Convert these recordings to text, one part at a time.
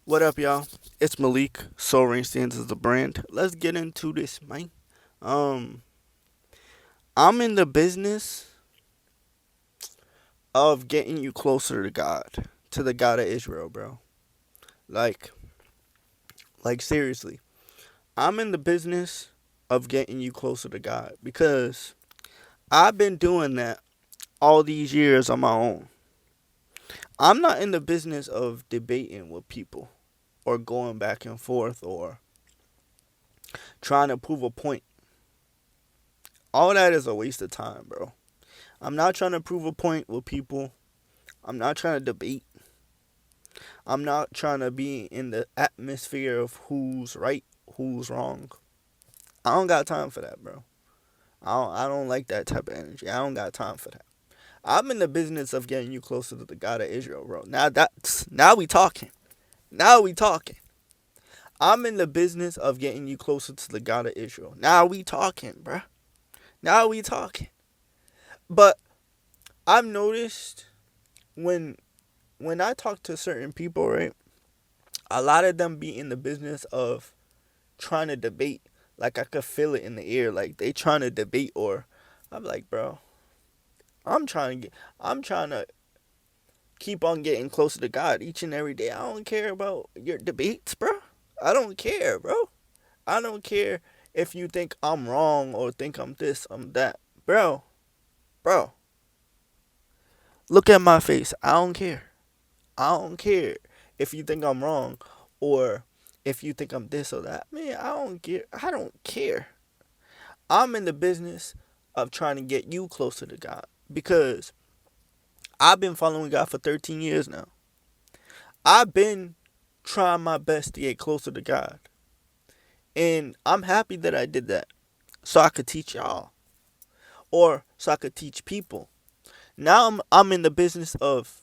What up, y'all? It's Malik. Soul Rain stands as the brand. Let's get into this, man. Um, I'm in the business of getting you closer to God, to the God of Israel, bro. Like, like seriously, I'm in the business of getting you closer to God because I've been doing that all these years on my own. I'm not in the business of debating with people or going back and forth or trying to prove a point. All that is a waste of time, bro. I'm not trying to prove a point with people. I'm not trying to debate. I'm not trying to be in the atmosphere of who's right, who's wrong. I don't got time for that, bro. I don't like that type of energy. I don't got time for that. I'm in the business of getting you closer to the God of Israel, bro. Now we talking. Now we talking. I'm in the business of getting you closer to the God of Israel. Now we talking, bro. Now we talking. But I've noticed when when I talk to certain people, right, a lot of them be in the business of trying to debate. Like I could feel it in the air, like they trying to debate, or I'm like, bro, I'm trying to keep on getting closer to God each and every day. I don't care about your debates, bro. I don't care, bro. I don't care if you think I'm wrong or think I'm this, I'm that, bro. Bro, look at my face. I don't care. I don't care if you think I'm wrong or if you think I'm this or that. Man, I don't care. I don't care. I'm in the business of trying to get you closer to God because I've been following God for 13 years now. I've been trying my best to get closer to God. And I'm happy that I did that so I could teach y'all or so I could teach people. Now I'm in the business of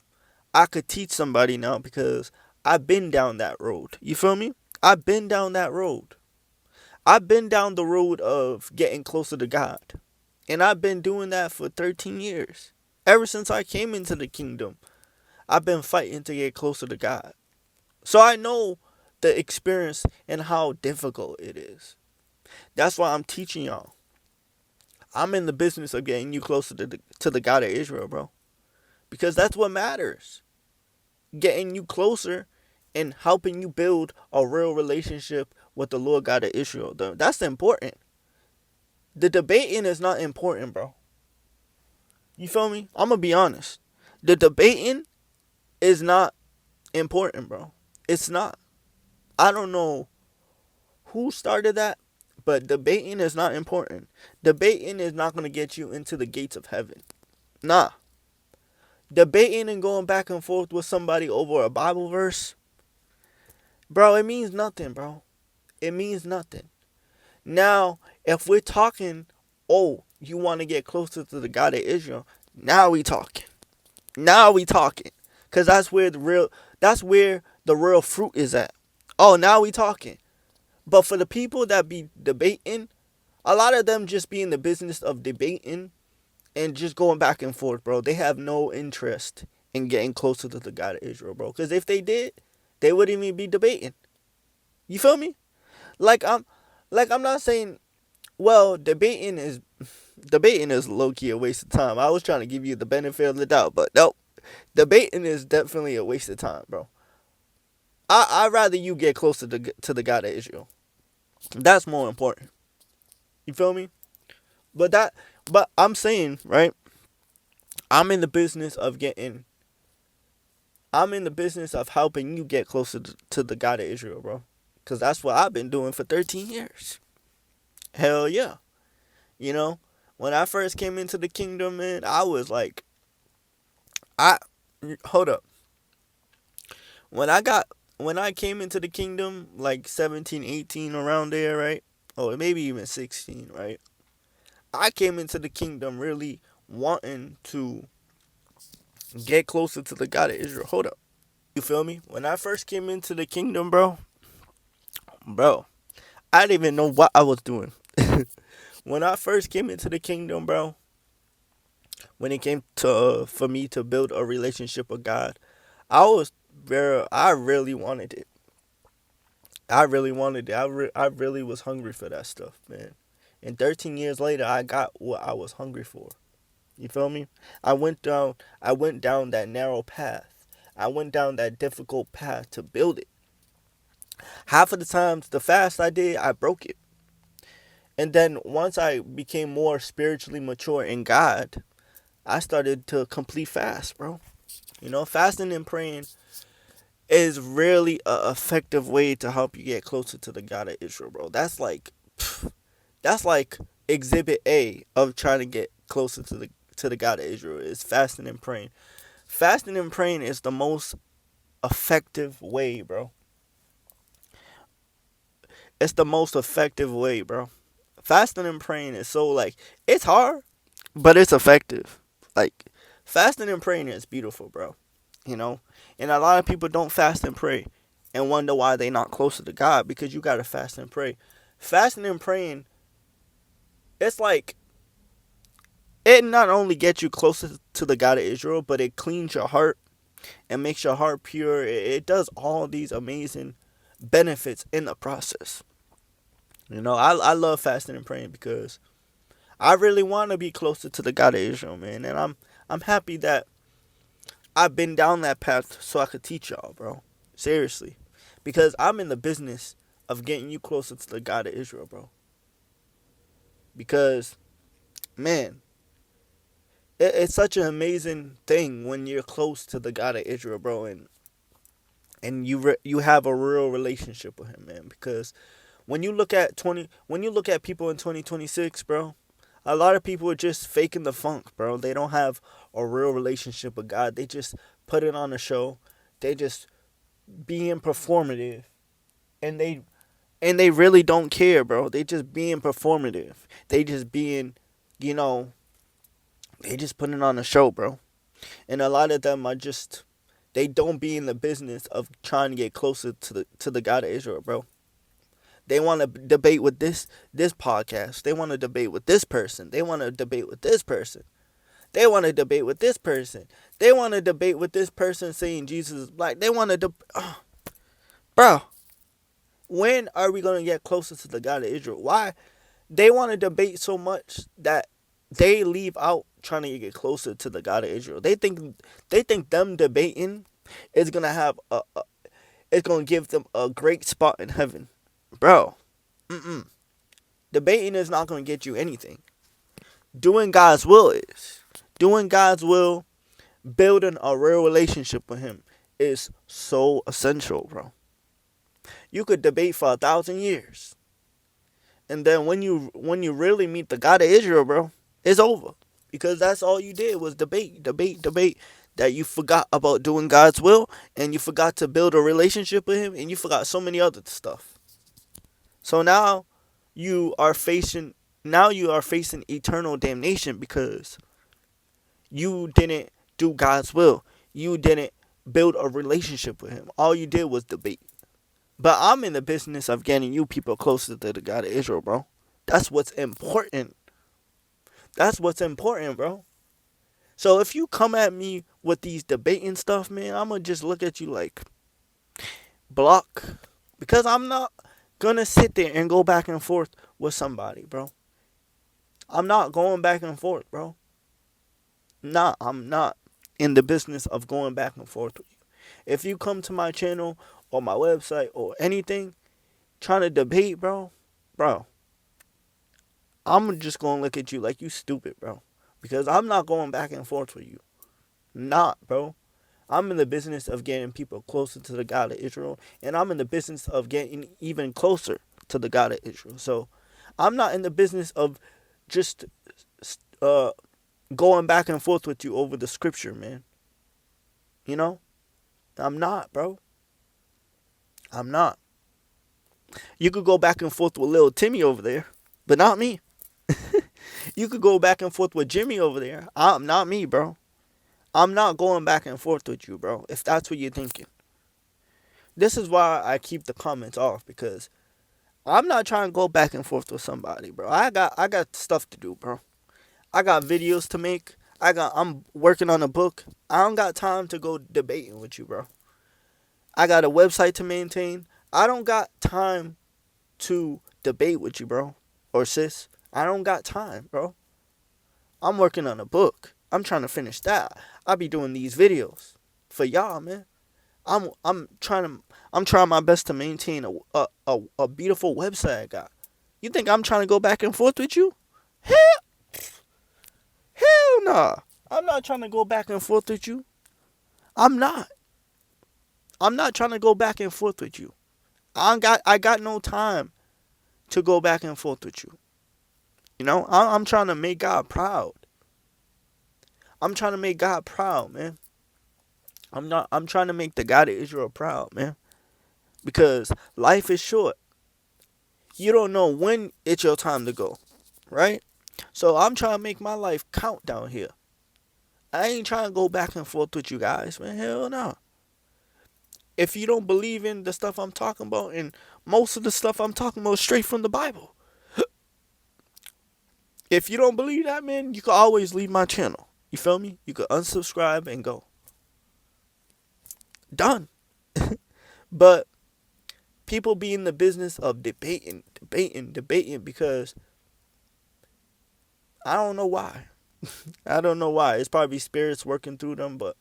I could teach somebody now because I've been down that road. You feel me? I've been down that road. I've been down the road of getting closer to God. And I've been doing that for 13 years. Ever since I came into the kingdom, I've been fighting to get closer to God. So I know the experience and how difficult it is. That's why I'm teaching y'all. I'm in the business of getting you closer to the God of Israel, bro. Because that's what matters. Getting you closer and helping you build a real relationship with the Lord God of Israel. That's important. The debating is not important, bro. You feel me? I'm gonna be honest. The debating is not important, bro. It's not. I don't know who started that, but debating is not important. Debating is not gonna get you into the gates of heaven. Nah. Debating and going back and forth with somebody over a Bible verse, bro, it means nothing, bro. It means nothing. Now, if we're talking, oh, you want to get closer to the God of Israel, now we talking. Now we talking. Cause that's where the real fruit is at. Oh, now we talking. But for the people that be debating, a lot of them just be in the business of debating and just going back and forth, bro. They have no interest in getting closer to the God of Israel, bro. Cause if they did, they wouldn't even be debating. You feel me? Like I'm not saying, well, debating is low key a waste of time. I was trying to give you the benefit of the doubt, but nope. Debating is definitely a waste of time, bro. I'd rather you get closer to the God of Israel. That's more important. You feel me? But I'm saying, right? I'm in the business of getting. I'm in the business of helping you get closer to the God of Israel, bro. Cause that's what I've been doing for 13 years. Hell yeah. You know, when I first came into the kingdom, man, I was like, I hold up. When I got when I came into the kingdom, like 17, 18, around there, right? Or maybe even 16, right? I came into the kingdom really wanting to get closer to the God of Israel. Hold up. You feel me? When I first came into the kingdom, bro, I didn't even know what I was doing. When I first came into the kingdom, bro, when it came to for me to build a relationship with God, I really wanted it. I really wanted it. I really was hungry for that stuff, man. And 13 years later, I got what I was hungry for. You feel me? I went down that narrow path. I went down that difficult path to build it. Half of the times, the fast I did, I broke it. And then once I became more spiritually mature in God, I started to complete fast, bro. You know, fasting and praying is really a effective way to help you get closer to the God of Israel, bro. That's like exhibit A of trying to get closer to the God of Israel is fasting and praying. Fasting and praying is the most effective way, bro. It's the most effective way, bro. Fasting and praying is so like it's hard, but it's effective. Like fasting and praying is beautiful, bro. You know, and a lot of people don't fast and pray, and wonder why they not closer to God because you gotta fast and pray. Fasting and praying, it's like it not only gets you closer to the God of Israel, but it cleans your heart and makes your heart pure. It does all these amazing benefits in the process. You know, I love fasting and praying because I really want to be closer to the God of Israel, man. And I'm happy that I've been down that path so I could teach y'all, bro. Seriously. Because I'm in the business of getting you closer to the God of Israel, bro. Because, man, it's such an amazing thing when you're close to the God of Israel, bro, and you have a real relationship with him, man. Because when you look at people in 2026, bro, a lot of people are just faking the funk, bro. They don't have a real relationship with God. They just put it on a show. They just being performative, and they really don't care, bro. They just being performative. They just being, you know, they just putting on a show, bro. And a lot of them are just they don't be in the business of trying to get closer to the God of Israel, bro. They want to debate with this podcast. They want to debate with this person. They want to debate with this person. They want to debate with this person. They want to debate with this person saying Jesus is black. They want to bro, when are we going to get closer to the God of Israel? Why they want to debate so much that they leave out trying to get closer to the God of Israel. They think them debating is going to have it's going to give them a great spot in heaven. Bro, debating is not going to get you anything. Doing God's will is. Doing God's will, building a real relationship with him is so essential, bro. You could debate for 1,000 years. And then when you really meet the God of Israel, bro, it's over. Because that's all you did was debate, debate, debate. That you forgot about doing God's will, and you forgot to build a relationship with him, and you forgot so many other stuff. So now you are facing eternal damnation because you didn't do God's will. You didn't build a relationship with him. All you did was debate. But I'm in the business of getting you people closer to the God of Israel, bro. That's what's important. That's what's important, bro. So if you come at me with these debating stuff, man, I'm going to just look at you like block. Because I'm not going to sit there and go back and forth with somebody, bro. I'm not going back and forth, bro. Nah, I'm not in the business of going back and forth with you. If you come to my channel or my website or anything trying to debate, bro, I'm just going to look at you like you stupid, bro. Because I'm not going back and forth with you. Not, bro. I'm in the business of getting people closer to the God of Israel. And I'm in the business of getting even closer to the God of Israel. So I'm not in the business of just uh, going back and forth with you over the scripture, man. You know? I'm not, bro. I'm not. You could go back and forth with little Timmy over there, but not me. You could go back and forth with Jimmy over there. I'm not me, bro. I'm not going back and forth with you, bro, if that's what you're thinking. This is why I keep the comments off, because I'm not trying to go back and forth with somebody, bro. I got stuff to do, bro. I got videos to make. I'm working on a book. I don't got time to go debating with you, bro. I got a website to maintain. I don't got time to debate with you, bro, or sis. I don't got time, bro. I'm working on a book. I'm trying to finish that. I be doing these videos for y'all, man. I'm trying my best to maintain a beautiful website I got. You think I'm trying to go back and forth with you? Hell, hell nah. I'm not trying to go back and forth with you. I'm not. I'm not trying to go back and forth with you. I got no time to go back and forth with you. You know, I'm trying to make God proud. I'm trying to make God proud, man. I'm trying to make the God of Israel proud, man. Because life is short. You don't know when it's your time to go, right? So I'm trying to make my life count down here. I ain't trying to go back and forth with you guys, man. Hell no. If you don't believe in the stuff I'm talking about, and most of the stuff I'm talking about is straight from the Bible. If you don't believe that, man, you can always leave my channel. You feel me? You could unsubscribe and go. Done. But people be in the business of debating because I don't know why. I don't know why. It's probably spirits working through them, but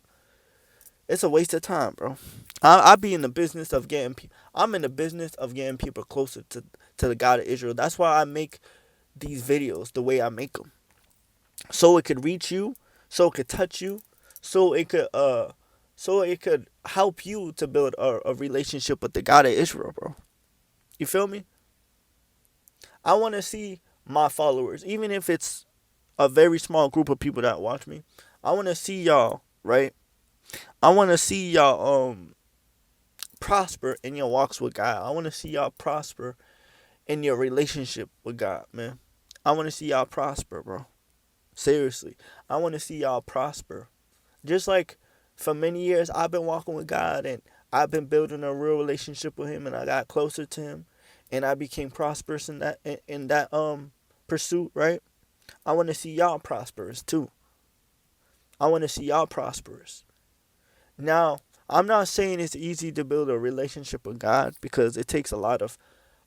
it's a waste of time, bro. I be in the business of getting I'm in the business of getting people closer to the God of Israel. That's why I make these videos the way I make them. So it could reach you, so it could touch you, so it could help you to build a relationship with the God of Israel, bro. You feel me? I want to see my followers, even if it's a very small group of people that watch me. I want to see y'all, right? I want to see y'all prosper in your walks with God. I want to see y'all prosper in your relationship with God, man. I want to see y'all prosper, bro. Seriously. I want to see y'all prosper. Just like for many years I've been walking with God and I've been building a real relationship with him and I got closer to him and I became prosperous in that pursuit, right? I want to see y'all prosperous too. I want to see y'all prosperous. Now, I'm not saying it's easy to build a relationship with God because it takes a lot of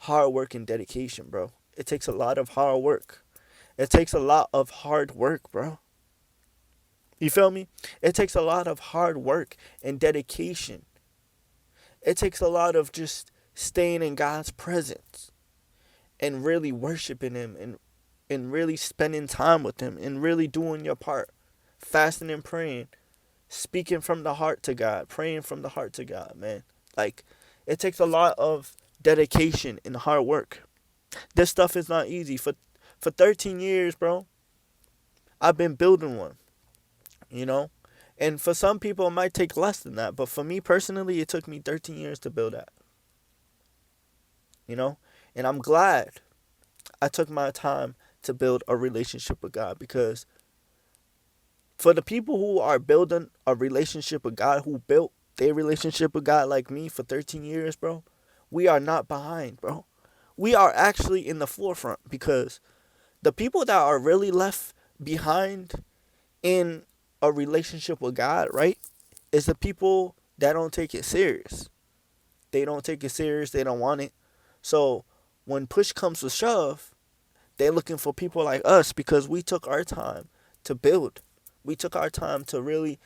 hard work and dedication, bro. It takes a lot of hard work. It takes a lot of hard work, bro. You feel me? It takes a lot of hard work and dedication. It takes a lot of just staying in God's presence and really worshiping him and really spending time with him and really doing your part. Fasting and praying. Speaking from the heart to God. Praying from the heart to God, man. Like, it takes a lot of dedication and hard work. This stuff is not easy. For 13 years, bro, I've been building one. You know? And for some people, it might take less than that. But for me personally, it took me 13 years to build that. You know? And I'm glad I took my time to build a relationship with God. Because for the people who are building a relationship with God, who built their relationship with God like me for 13 years, bro, we are not behind, bro. We are actually in the forefront because the people that are really left behind in a relationship with God, right, is the people that don't take it serious. They don't take it serious. They don't want it. So when push comes to shove, they're looking for people like us because we took our time to build. We took our time to really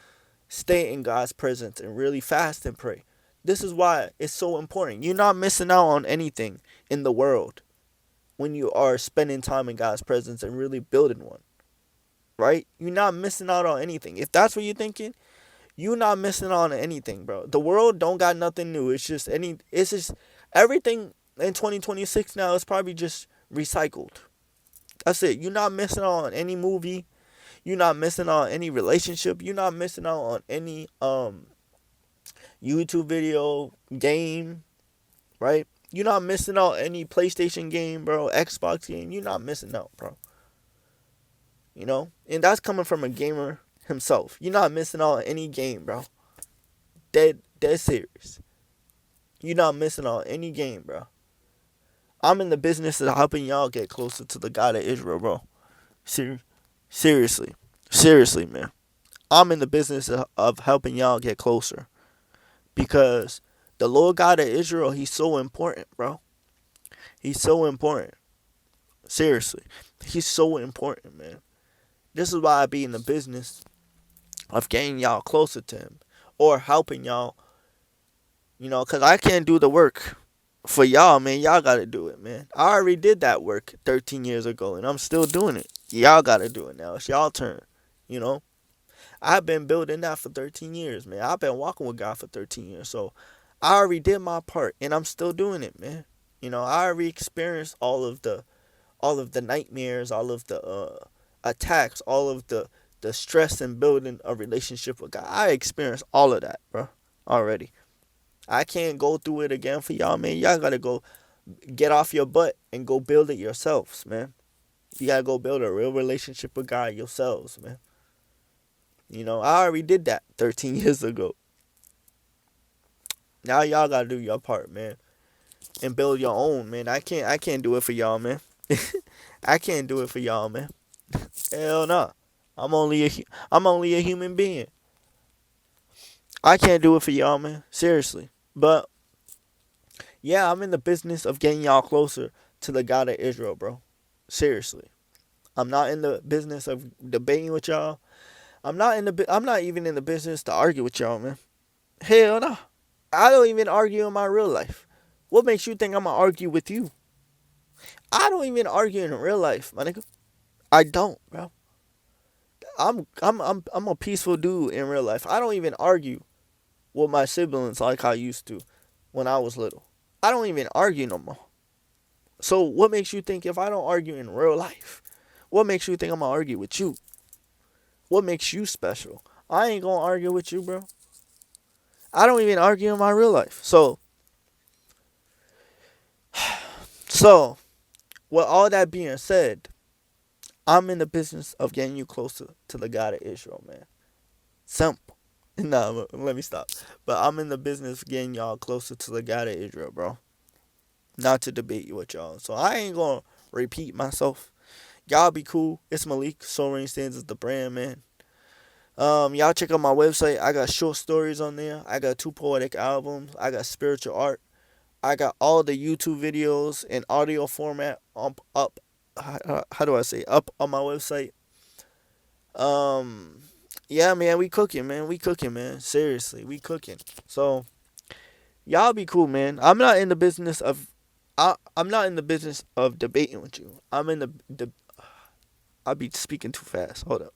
stay in God's presence and really fast and pray. This is why it's so important. You're not missing out on anything in the world when you are spending time in God's presence and really building one. Right? You're not missing out on anything. If that's what you're thinking, you're not missing out on anything, bro. The world don't got nothing new. It's just everything in 2026 now is probably just recycled. That's it. You're not missing out on any movie. You're not missing out on any relationship. You're not missing out on any YouTube video, game, right? You're not missing out any PlayStation game, bro, Xbox game. You're not missing out, bro. You know? And that's coming from a gamer himself. You're not missing out on any game, bro. Dead serious. You're not missing out on any game, bro. I'm in the business of helping y'all get closer to the God of Israel, bro. Seriously. Seriously, man. I'm in the business of helping y'all get closer. Because The Lord God of Israel, he's so important, bro. He's so important. Seriously. He's so important, man. This is why I be in the business of getting y'all closer to him or helping y'all, because I can't do the work for y'all, man. Y'all got to do it, man. I already did that work 13 years ago, and I'm still doing it. Y'all got to do it now. It's y'all turn, you know. I've been building that for 13 years, man. I've been walking with God for 13 years, so I already did my part, and I'm still doing it, man. I already experienced all of the nightmares, all of the attacks, all of the stress in building a relationship with God. I experienced all of that, bro, already. I can't go through it again for y'all, man. Y'all gotta go get off your butt and go build it yourselves, man. You gotta go build a real relationship with God yourselves, man. I already did that 13 years ago. Now y'all gotta do your part, man, and build your own, man. I can't do it for y'all, man. I can't do it for y'all, man. Hell no. I'm only a human being. I can't do it for y'all, man. Seriously. But yeah, I'm in the business of getting y'all closer to the God of Israel, bro. Seriously. I'm not in the business of debating with y'all. I'm not even in the business to argue with y'all, man. Hell no. I don't even argue in my real life. What makes you think I'm gonna argue with you? I don't even argue in real life, my nigga. I don't, bro. I'm a peaceful dude in real life. I don't even argue with my siblings like I used to when I was little. I don't even argue no more. So what makes you think if I don't argue in real life, what makes you think I'm gonna argue with you? What makes you special? I ain't gonna argue with you, bro. I don't even argue in my real life. So with all that being said, I'm in the business of getting you closer to the God of Israel, man. Simple. Nah, let me stop. But I'm in the business of getting y'all closer to the God of Israel, bro. Not to debate you with y'all. So I ain't gonna repeat myself. Y'all be cool. It's Malik. Soul Rain Stands is the brand, man. Y'all check out my website. I got short stories on there. I got 2 poetic albums. I got spiritual art. I got all the YouTube videos in audio format up. How do I say up on my website? Um, yeah, man, we cooking, man. We cooking, man. Seriously, we cooking. So y'all be cool, man. I'm not in the business of debating with you. I be speaking too fast. Hold up.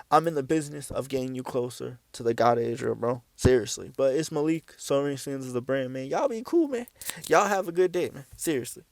I'm in the business of getting you closer to the God of Israel, bro. Seriously. But it's Malik. Soaring Sins is the brand, man. Y'all be cool, man. Y'all have a good day, man. Seriously.